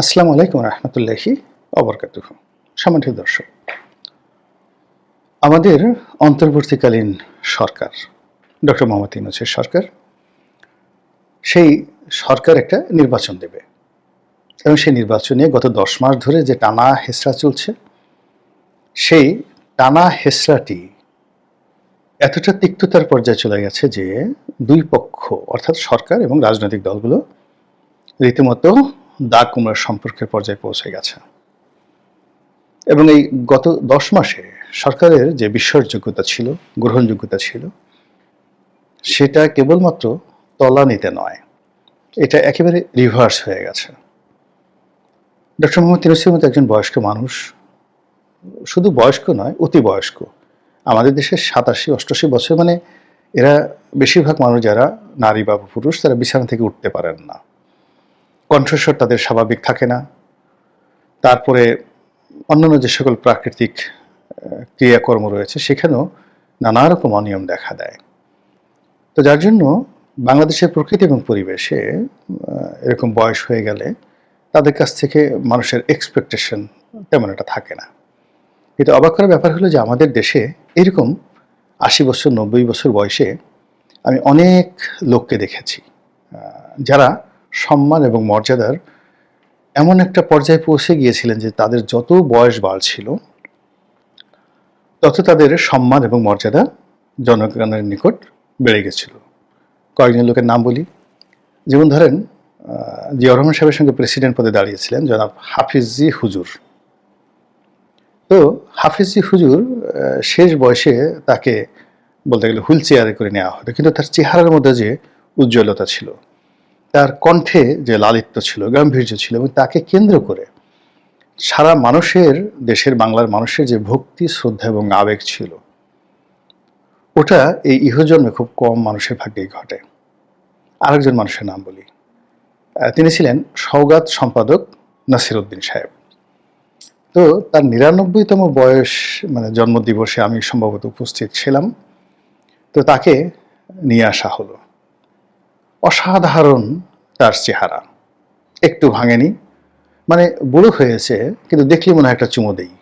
আসসালামু আলাইকুম রহমতুল্লাহি অবরকাতুহু। সম্মানিত দর্শক, আমাদের অন্তর্বর্তীকালীন সরকার ডক্টর মোহাম্মদ ইউনূসের সরকার, সেই সরকার একটা নির্বাচন দেবে এবং সেই নির্বাচনে গত 10 মাস ধরে যে টানা হেঁচড়া চলছে, সেই টানা হেঁচড়াটি এতটা তিক্ততার পর্যায়ে চলে গেছে যে দুই পক্ষ অর্থাৎ সরকার এবং রাজনৈতিক দলগুলো রীতিমতো দাগ কুমড়ার সম্পর্কের পর্যায়ে পৌঁছে গেছে। এবং এই গত 10 মাসে সরকারের যে বিশ্বাসযোগ্যতা ছিল, গ্রহণযোগ্যতা ছিল, সেটা কেবলমাত্র তলানিতে নয়, এটা একেবারে রিভার্স হয়ে গেছে। ডক্টর মোহাম্মদ ইউনূসের মতো একজন বয়স্ক মানুষ, শুধু বয়স্ক নয়, অতি বয়স্ক, আমাদের দেশের 87-88 বছর, মানে এরা বেশিরভাগ মানুষ যারা নারী বা পুরুষ, তারা বিছানা থেকে উঠতে পারেন না, কণ্ঠস্বর তাদের স্বাভাবিক থাকে না, তারপরে অন্যান্য যে সকল প্রাকৃতিক ক্রিয়াকর্ম রয়েছে সেখানেও নানা রকম অনিয়ম দেখা দেয়। তো যার জন্য বাংলাদেশের প্রকৃতি এবং পরিবেশে এরকম বয়স হয়ে গেলে তাদের কাছ থেকে মানুষের এক্সপেকটেশন তেমন একটা থাকে না। কিন্তু অবাক করার ব্যাপার হলো যে আমাদের দেশে এরকম 80 বছর 90 বছর বয়সে আমি অনেক লোককে দেখেছি যারা সম্মান এবং মর্যাদার এমন একটা পর্যায়ে পৌঁছে গিয়েছিলেন যে তাদের যত বয়স বাড়ছিল তত তাদের সম্মান এবং মর্যাদা জনগণের নিকট বেড়ে গেছিল। কয়েকজন লোকের নাম বলি, যেমন ধরেন জিয়াউর রহমান সাহেবের সঙ্গে প্রেসিডেন্ট পদে দাঁড়িয়েছিলেন জনাব হাফিজি হুজুর। তো হাফিজি হুজুর শেষ বয়সে তাকে বলতে গেলে হুইল চেয়ারে করে নেওয়া হতো, কিন্তু তার চেহারার মধ্যে যে উজ্জ্বলতা ছিল, তার কণ্ঠে যে লালিত্য ছিল, গাম্ভীর্য ছিল, এবং তাকে কেন্দ্র করে সারা মানুষের, দেশের বাংলার মানুষের যে ভক্তি, শ্রদ্ধা এবং আবেগ ছিল, ওটা এই ইহজন্মে খুব কম মানুষের ভাগ্যেই ঘটে। আরেকজন মানুষের নাম বলি, তিনি ছিলেন সওগাত সম্পাদক নাসির উদ্দিন সাহেব। তো তার 99তম বয়স, মানে জন্মদিবসে আমি সম্ভবত উপস্থিত ছিলাম। তো তাকে নিয়ে আসা হলো। অসাধারণ তার চেহারা, একটু ভাঙেনি, মানে বুড়ো হয়েছে কিন্তু দেখলে মনে হয় একটা চুমো দেই,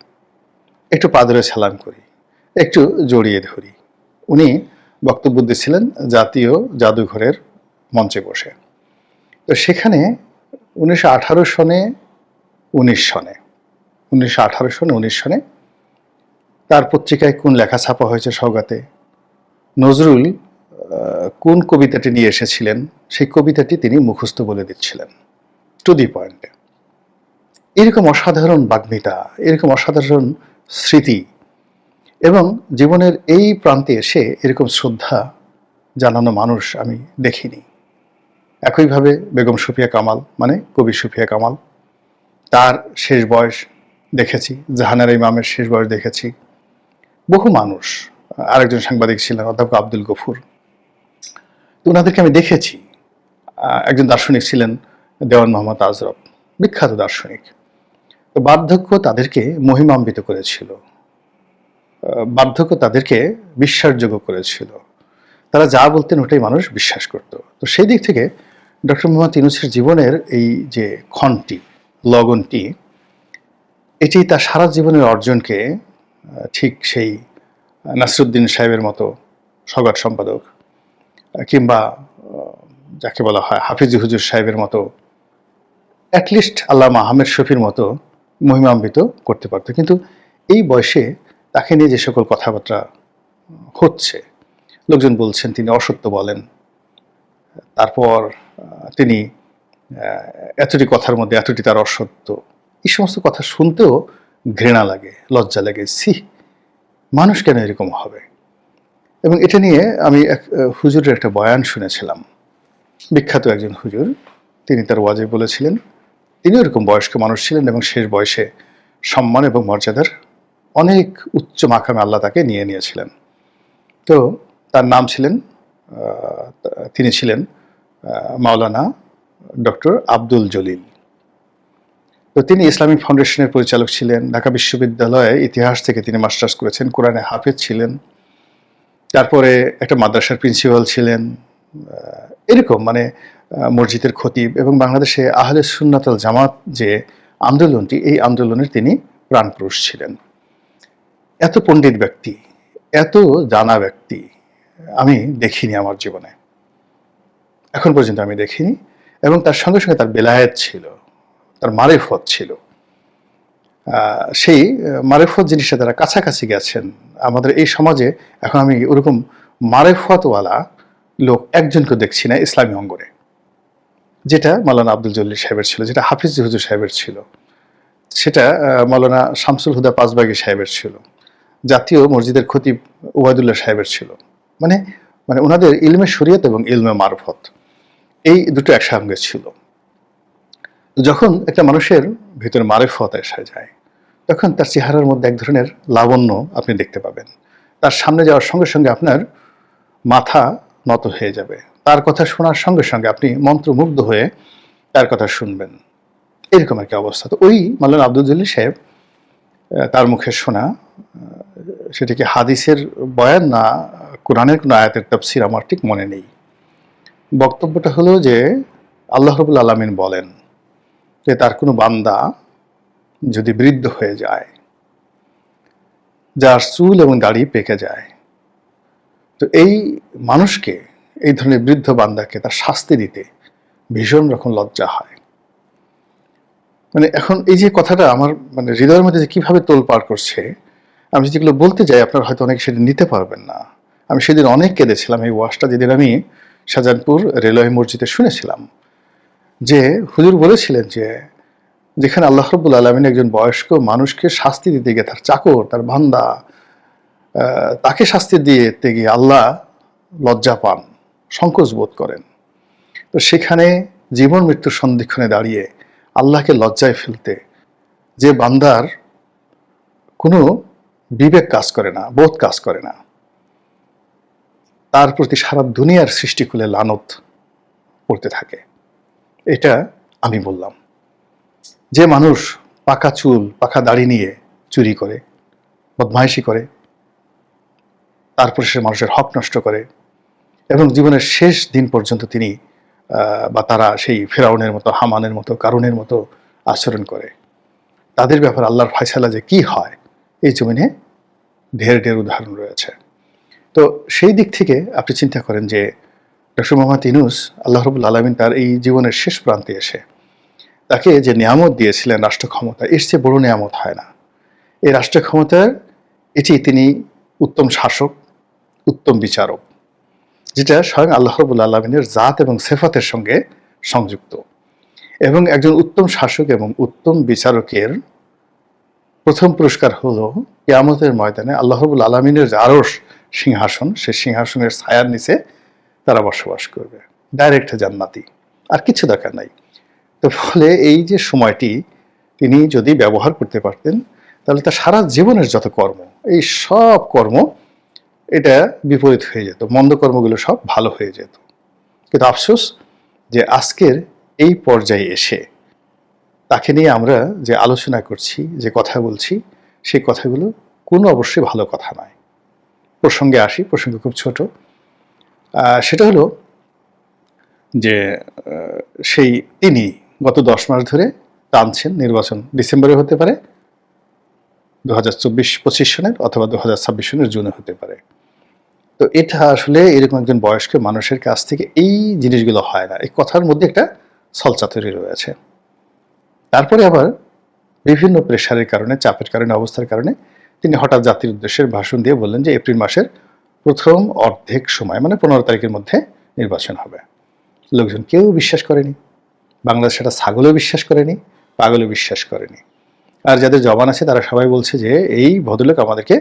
একটু পাদরে সালাম করি, একটু জড়িয়ে ধরি। উনি বক্তব্য দিচ্ছিলেন জাতীয় জাদুঘরের মঞ্চে বসে। তো সেখানে 1918 সনে 19 সনে তার পত্রিকায় কোন লেখা ছাপা হয়েছে সওগাতে, নজরুল কোন কবিতাটি নিয়ে এসেছিলেন, সেই কবিতাটি তিনি মুখস্থ বলে দিচ্ছিলেন টু দি পয়েন্টে। এরকম অসাধারণ বাগ্মিতা, এরকম অসাধারণ স্মৃতি, এবং জীবনের এই প্রান্তে এসে এরকম শ্রদ্ধা জানানো মানুষ আমি দেখিনি। একইভাবে বেগম সুফিয়া কামাল, মানে কবি সুফিয়া কামাল, তার শেষ বয়স দেখেছি, জাহানারা ইমামের শেষ বয়স দেখেছি, বহু মানুষ। আরেকজন সাংবাদিক ছিলেন অধ্যাপক আব্দুল গফুর, তো ওনাদেরকে আমি দেখেছি। একজন দার্শনিক ছিলেন দেওয়ান মোহাম্মদ আজরফ, বিখ্যাত দার্শনিক। তো বার্ধক্য তাদেরকে মহিমান্বিত করেছিল, বার্ধক্য তাদেরকে বিশ্বাসযোগ্য করেছিল, তারা যা বলতেন ওটাই মানুষ বিশ্বাস করত। তো সেই দিক থেকে ডক্টর মোহাম্মদ ইউনূসের জীবনের এই যে ক্ষণটি, লগনটি, এটি তার সারা জীবনের অর্জনকে ঠিক সেই নাসিরুদ্দিন সাহেবের মতো সওগাত সম্পাদক, কিংবা যাকে বলা হয় হাফিজি হুজুর সাহেবের মতো, অ্যাটলিস্ট আল্লামা আহমেদ শফির মতো মহিমান্বিত করতে পারত। কিন্তু এই বয়সে তাকে নিয়ে যে সকল কথাবার্তা হচ্ছে, লোকজন বলছেন তিনি অসত্য বলেন, তারপর তিনি এতটি কথার মধ্যে এতটি তার অসত্য, এই সমস্ত কথা শুনতেও ঘৃণা লাগে, লজ্জা লাগে। মানুষ কেন এরকম হবে? এবং এটা নিয়ে আমি এক হুজুরের একটা বয়ান শুনেছিলাম, বিখ্যাত একজন হুজুর, তিনি তার ওয়াজে বলেছিলেন তিনি এরকম বয়স্ক মানুষ ছিলেন এবং শেষ বয়সে সম্মান এবং মর্যাদার অনেক উচ্চ মাকামে আল্লাহ তাকে নিয়ে নিয়েছিলেন। তো তার নাম ছিলেন, তিনি ছিলেন মাওলানা ডক্টর আব্দুল জলিল। তো তিনি ইসলামিক ফাউন্ডেশনের পরিচালক ছিলেন, ঢাকা বিশ্ববিদ্যালয়ে ইতিহাস থেকে তিনি মাস্টার্স করেছেন, কোরআনে হাফেজ ছিলেন, তারপরে একটা মাদ্রাসার প্রিন্সিপাল ছিলেন, এরকম মানে মসজিদের খতিব এবং বাংলাদেশে আহলে সুন্নাত ওয়াল জামাত যে আন্দোলনটি, এই আন্দোলনের তিনি প্রাণপুরুষ ছিলেন। এত পণ্ডিত ব্যক্তি, এত জানা ব্যক্তি আমি দেখিনি আমার জীবনে, এখন পর্যন্ত আমি দেখিনি। এবং তার সঙ্গে সঙ্গে তার বেলায়েত ছিল, তার মারিফত ছিল। সেই মারিফত জিনিসটা তারা কাছাকাছি গেছেন। আমাদের এই সমাজে এখন আমি ওরকম মারিফতওয়ালা লোক একজনকে দেখছি না ইসলামী অঙ্গনে, যেটা মাওলানা আব্দুল জলিল সাহেবের ছিল, যেটা হাফিজ হুজুর সাহেবের ছিল, সেটা মাওলানা শামসুল হুদা পাঁচবাগী সাহেবের ছিল, জাতীয় মসজিদের খতিব ওবায়দুল্লাহ সাহেবের ছিল। মানে মানে ওনাদের ইলমে শরীয়ত এবং ইলমে মারফত এই দুটো একসঙ্গে ছিল। যখন একটা মানুষের ভিতরে মারিফত এসে যায়, তখন তার চেহারার মধ্যে এক ধরনের লাবণ্য আপনি দেখতে পাবেন। তার সামনে যাওয়ার সঙ্গে সঙ্গে আপনার মাথা নত হয়ে যাবে, তার কথা শোনার সঙ্গে সঙ্গে আপনি মন্ত্রমুগ্ধ হয়ে তার কথা শুনবেন, এরকম একটা অবস্থা। তো ওই মাওলানা আব্দুল জলিল সাহেব, তার মুখে শোনা, সেটা কি হাদিসের বয়ান না কোরআনের কোনো আয়াতের তাফসীর আমার ঠিক মনে নেই, বক্তব্যটা হলো যে আল্লাহ রাব্বুল আলামিন বলেন যে তার কোনো বান্দা যদি বৃদ্ধ হয়ে যায়, যার চুল এবং দাড়ি পেকে যায়, তো এই মানুষকে, এই ধরনের বৃদ্ধ বান্দাকে তার শাস্তি দিতে ভীষণ রকম লজ্জা হয়। মানে এখন এই যে কথাটা আমার মানে হৃদয়ের মধ্যে যে কিভাবে তোলপাড় করছে, আমি যেগুলো বলতে যাই আপনারা হয়তো অনেক সেটা নিতে পারবেন না। আমি সেদিন অনেক কেঁদেছিলাম এই ওয়াজটা, যেদিন আমি শাহজাহানপুর রেলওয়ে মসজিদে শুনেছিলাম যে হুজুর বলেছিলেন যে যেখানে আল্লাহ রাব্বুল আলামিন একজন বয়স্ক মানুষকে শাস্তি দিতে গিয়ে, তার চাকর, তার বান্দা, তাকে শাস্তি দিতে গিয়ে আল্লাহ লজ্জা পান, সংকোচ বোধ করেন। তো সেখানে জীবন মৃত্যুর সন্ধিক্ষণে দাঁড়িয়ে আল্লাহকে লজ্জায় ফেলতে যে বান্দার কোনো বিবেক কাজ করে না, বোধ কাজ করে না, তার প্রতি সারা দুনিয়ার সৃষ্টিকুলে লানত পড়তে থাকে। এটা আমি বললাম। যে মানুষ পাকা চুল, পাকা দাড়ি নিয়ে চুরি করে, বদমাইশি করে, তারপরে সে মানুষের হক নষ্ট করে এবং জীবনের শেষ দিন পর্যন্ত তিনি বা তারা সেই ফেরাউনের মতো, হামানের মতো, কারুনের মতো আচরণ করে, তাদের ব্যাপারে আল্লাহর ফয়সালা যে কি হয় এই জমিনে ঢের ঢের উদাহরণ রয়েছে। তো সেই দিক থেকে আপনি চিন্তা করেন যে ডক্টর মোহাম্মদ ইউনূস, আল্লাহ রাব্বুল আলামিন তার এই জীবনের শেষ প্রান্তে এসে তাকে যে নিয়ামত দিয়েছিলেন রাষ্ট্র ক্ষমতা, এর চেয়ে বড় নিয়ামত হয় না। এই রাষ্ট্র ক্ষমতার এটি তিনি উত্তম শাসক, উত্তম বিচারক, যেটা স্বয়ং আল্লাহ রাব্বুল আলামিনের জাত এবং সিফাতের সঙ্গে সংযুক্ত। এবং একজন উত্তম শাসক এবং উত্তম বিচারকের প্রথম পুরস্কার হলো কিয়ামতের ময়দানে আল্লাহ রাব্বুল আলামিনের যে আরশ সিংহাসন, সেই সিংহাসনের ছায়ার নিচে তারা বসবাস করবে, ডাইরেক্ট জান্নাতি, আর কিছু দরকার নাই। তো ফলে এই যে সময়টি তিনি যদি ব্যবহার করতে পারতেন, তাহলে তার সারা জীবনের যত কর্ম, এই সব কর্ম এটা বিপরীত হয়ে যেত, মন্দ কর্মগুলো সব ভালো হয়ে যেত। কিন্তু আফসোস যে আজকের এই পর্যায়ে এসে তাকে নিয়ে আমরা যে আলোচনা করছি, যে কথা বলছি, সেই কথাগুলো কোনো অবশ্যই ভালো কথা নয়। প্রসঙ্গে আসি, প্রসঙ্গ খুব ছোট। সেটা হলো যে সেই তিনি গত 10 মাস ধরে টানছেন নির্বাচন ডিসেম্বরে হতে পারে, 2024-25 সনের, অথবা 2026 সনের জুনে হতে পারে। তো এটা আসলে এরকম একজন বয়স্ক মানুষের কাছ থেকে এই জিনিসগুলো হয় না। এই কথার মধ্যে একটা ছলচাতুরি রয়েছে। তারপরে আবার বিভিন্ন প্রেশারের কারণে, চাপের কারণে, অবস্থার কারণে তিনি হঠাৎ জাতির উদ্দেশ্যে ভাষণ দিয়ে বললেন যে এপ্রিল মাসের প্রথম অর্ধেক সময়, মানে 15 তারিখের মধ্যে নির্বাচন হবে। লোকজন কেউ বিশ্বাস করেনি, বাংলাদেশ সেটা ছাগলও বিশ্বাস করেনি, পাগলও বিশ্বাস করেনি। আর যাদের জবান আছে তারা সবাই বলছে যে এই ভদ্রলোক আমাদেরকে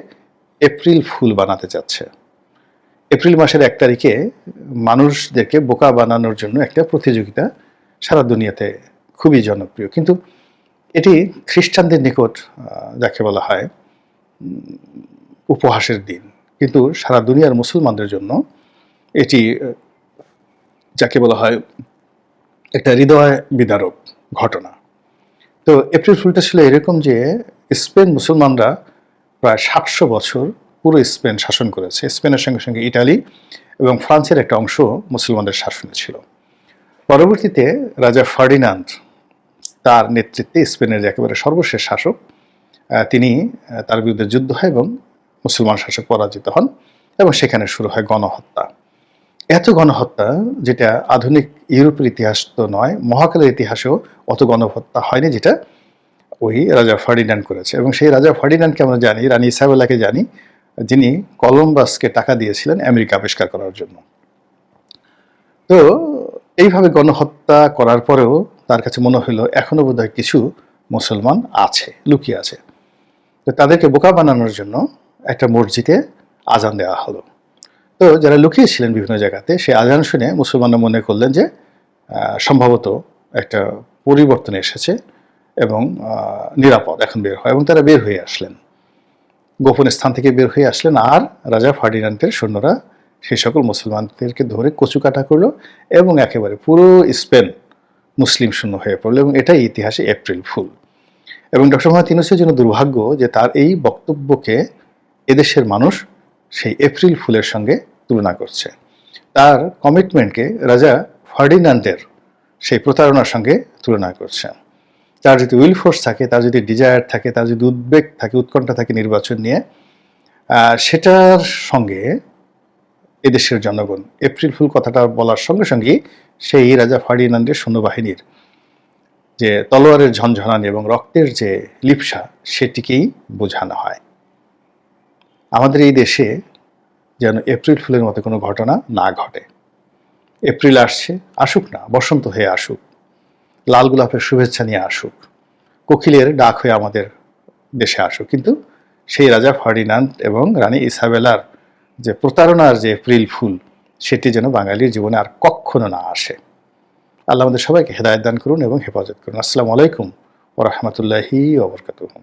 এপ্রিল ফুল বানাতে চাচ্ছে। এপ্রিল মাসের 1 তারিখে মানুষদেরকে বোকা বানানোর জন্য একটা প্রতিযোগিতা সারা দুনিয়াতে খুবই জনপ্রিয়, কিন্তু এটি খ্রিস্টানদের নিকট যাকে বলা হয় উপহাসের দিন, কিন্তু সারা দুনিয়ার মুসলমানদের জন্য এটি যাকে বলা হয় একটা হৃদয় বিদারক ঘটনা। তো এপ্রিল ফুলটা ছিল এরকম যে স্পেন মুসলমানরা প্রায় 700 বছর পুরো স্পেন শাসন করেছে। স্পেনের সঙ্গে সঙ্গে ইটালি এবং ফ্রান্সের একটা অংশ মুসলমানদের শাসনে ছিল। পরবর্তীতে রাজা ফার্ডিনান্ড তার নেতৃত্বে স্পেনের যে একেবারে সর্বশেষ শাসক, তিনি তার বিরুদ্ধে যুদ্ধ হয় এবং মুসলমান শাসক পরাজিত হন এবং সেখানে শুরু হয় গণহত্যা। এত গণহত্যা, যেটা আধুনিক ইউরোপের ইতিহাস তো নয়, মহাকালের ইতিহাসেও অত গণহত্যা হয়নি যেটা ওই রাজা ফার্ডিনান্ড করেছে। এবং সেই রাজা ফার্ডিনান্ডকে আমরা জানি, রানী ইসাবেলাকে জানি, যিনি কলম্বাসকে টাকা দিয়েছিলেন আমেরিকা আবিষ্কার করার জন্য। তো এইভাবে গণহত্যা করার পরেও তার কাছে মনে হলো এখনো বোধহয় কিছু মুসলমান আছে, লুকিয়ে আছে। তো তাদেরকে বোকা বানানোর জন্য একটা মসজিদে আজান দেওয়া হলো। তো যারা লুকিয়েছিলেন বিভিন্ন জায়গাতে, সেই আজান শুনে মুসলমানরা মনে করলেন যে সম্ভবত একটা পরিবর্তন এসেছে এবং নিরাপদ এখন বের হয়, এবং তারা বের হয়ে আসলেন, গোপন স্থান থেকে বের হয়ে আসলেন। আর রাজা ফার্ডিনান্ডের সৈন্যরা সেই সকল মুসলমানদেরকে ধরে কচুকাটা করলো এবং একেবারে পুরো স্পেন মুসলিম শূন্য হয়ে পড়লো, এবং এটাই ইতিহাসে এপ্রিল ফুল। এবং ডক্টর মোহাম্মদ ইউনূসের জন্য দুর্ভাগ্য যে তার এই বক্তব্যকে এদেশের মানুষ সেই এপ্রিল ফুলের সঙ্গে তুলনা করছে, তার কমিটমেন্টকে রাজা ফার্ডিনান্ডের সেই প্রতারণার সঙ্গে তুলনা করছে। তার যদি উইল ফোর্স থাকে, তার যদি ডিজায়ার থাকে, তার যদি উদ্বেগ থাকে, উৎকণ্ঠা থাকে নির্বাচন নিয়ে, সেটার সঙ্গে এদেশের জনগণ এপ্রিল ফুল কথাটা বলার সঙ্গে সঙ্গেই সেই রাজা ফার্ডিনান্ডের সৈন্যবাহিনীর যে তলোয়ারের ঝনঝনানি এবং রক্তের যে লিপ্সা, সেটিকেই বোঝানো হয়। আমাদের এই দেশে যেন এপ্রিল ফুলের মতো কোনো ঘটনা না ঘটে। এপ্রিল আসছে, আসুক না, বসন্ত হয়ে আসুক, লাল গোলাপের শুভেচ্ছা নিয়ে আসুক, কোকিলের ডাক হয়ে আমাদের দেশে আসুক, কিন্তু সেই রাজা ফার্ডিনান্ড এবং রানী ইসাবেলার যে প্রতারণার যে এপ্রিল ফুল, সেটি যেন বাঙালির জীবনে আর কখনো না আসে। আল্লাহ আমাদের সবাইকে হেদায়েত দান করুন এবং হেফাজত করুন। আসসালামু আলাইকুম ওয়া রাহমাতুল্লাহি ওয়া বারাকাতুহু।